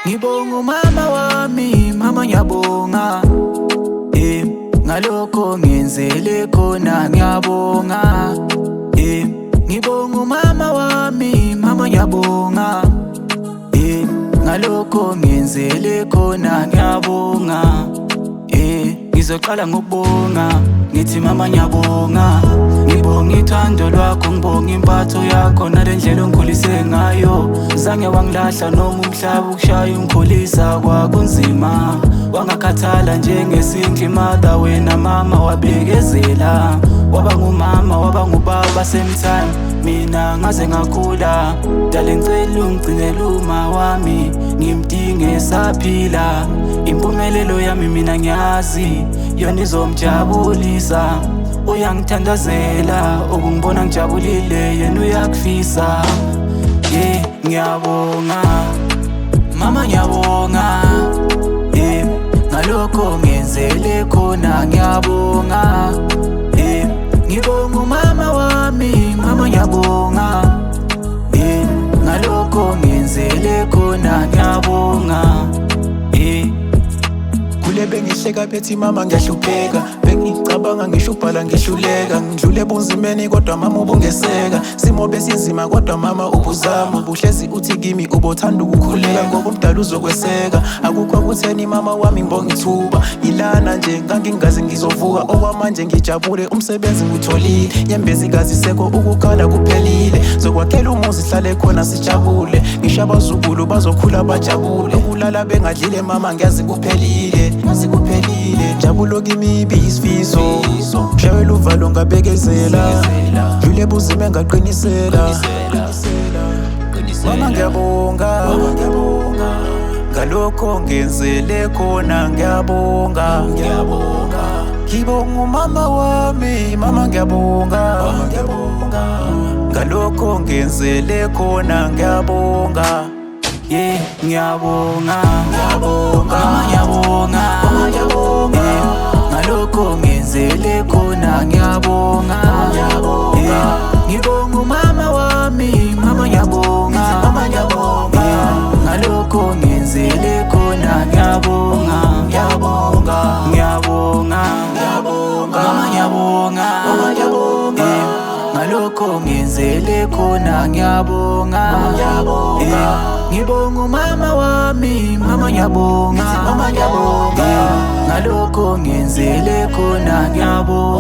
ngibonga umama wami, mama ngiyabonga. Ngalokho ngenzele khona ngiyabonga. Ngibonga umama wami, mama ngiyabonga. Ngalokho ngenzele khona ngiyabonga. Ngizoqala ngokubonga, ngithi mama ngiyabonga. Ngibonga ithando lwakho, ngibonga impatho yakho nalendlela ongikhulise ngayo. Zange wangilahla noma umhlaba ukushaya ungikhulisa kwakunzima. Wangakhathala njengesindli mother, wena mama wabekezela. Waba ngumama, waba ngubaba same time, mina ngaze ngakhula. Dale ngicela ungigcinele uma wami, ngimdinge saphila. Impumelelo yami mina ngiyazi, yona izomjabulisa. Uyangithandazela, ukungibona ngijabulile yena uyakufisa. Ngiyabonga mama ngiyabonga. Ngalokho ngenzele khona ngiyabonga. Ngibonga umama wami, mama ngiyabonga. Ngalokho ngenzele khona ngiyabonga. Kule bengihleka bethi mama ngiyahlupheka, bengicabanga ngisho ubhala ngihluleka. Ngidlule bunzimeni kodwa mama ubungeseka, simo besinzima kodwa mama ubuzama. Buhlezi uthi kimi ubothanda ukukhuleka, ngoba umdala uzokweseka. Akukho kutheni mama wami ngibonga ithuba, ngilana nje ngangingazi ngizovuka. Okwamanje ngijabule umsebenzi ngutholile, nyembezi kazisekho ukukhala kuphelile. Zokwakhela umuzi sihlale khona sijabule, ngisho abazukulu bazokhula bajabule. Ukulala bengadlile mama ngiyazi kuphelile, ngazi kuphelile. Jabulo kimi ibisifiso, shayela uvalo ngabekezela. Dlule buzima engaqinisela, mama ngiyabonga. Ngalokho ngenzele khona ngiyabonga. Ngibonga umama wami, mama ngiyabonga. Ngalokho ngenzele khona ngiyabonga. Ngiyabonga, mama ngiyabonga. Ngalokho ngenzele khona ngiyabonga. Ngibonga umama wami, mama ngiyabonga. Ngalokho ngenzele khona ngiyabonga. Ngiyabonga, mama ngiyabonga. Ngalokho ngenzele khona ngiyabonga. Ngibonga umama wami, mama ngiyabonga. Ngalokho ngenzele khona ngiyabonga.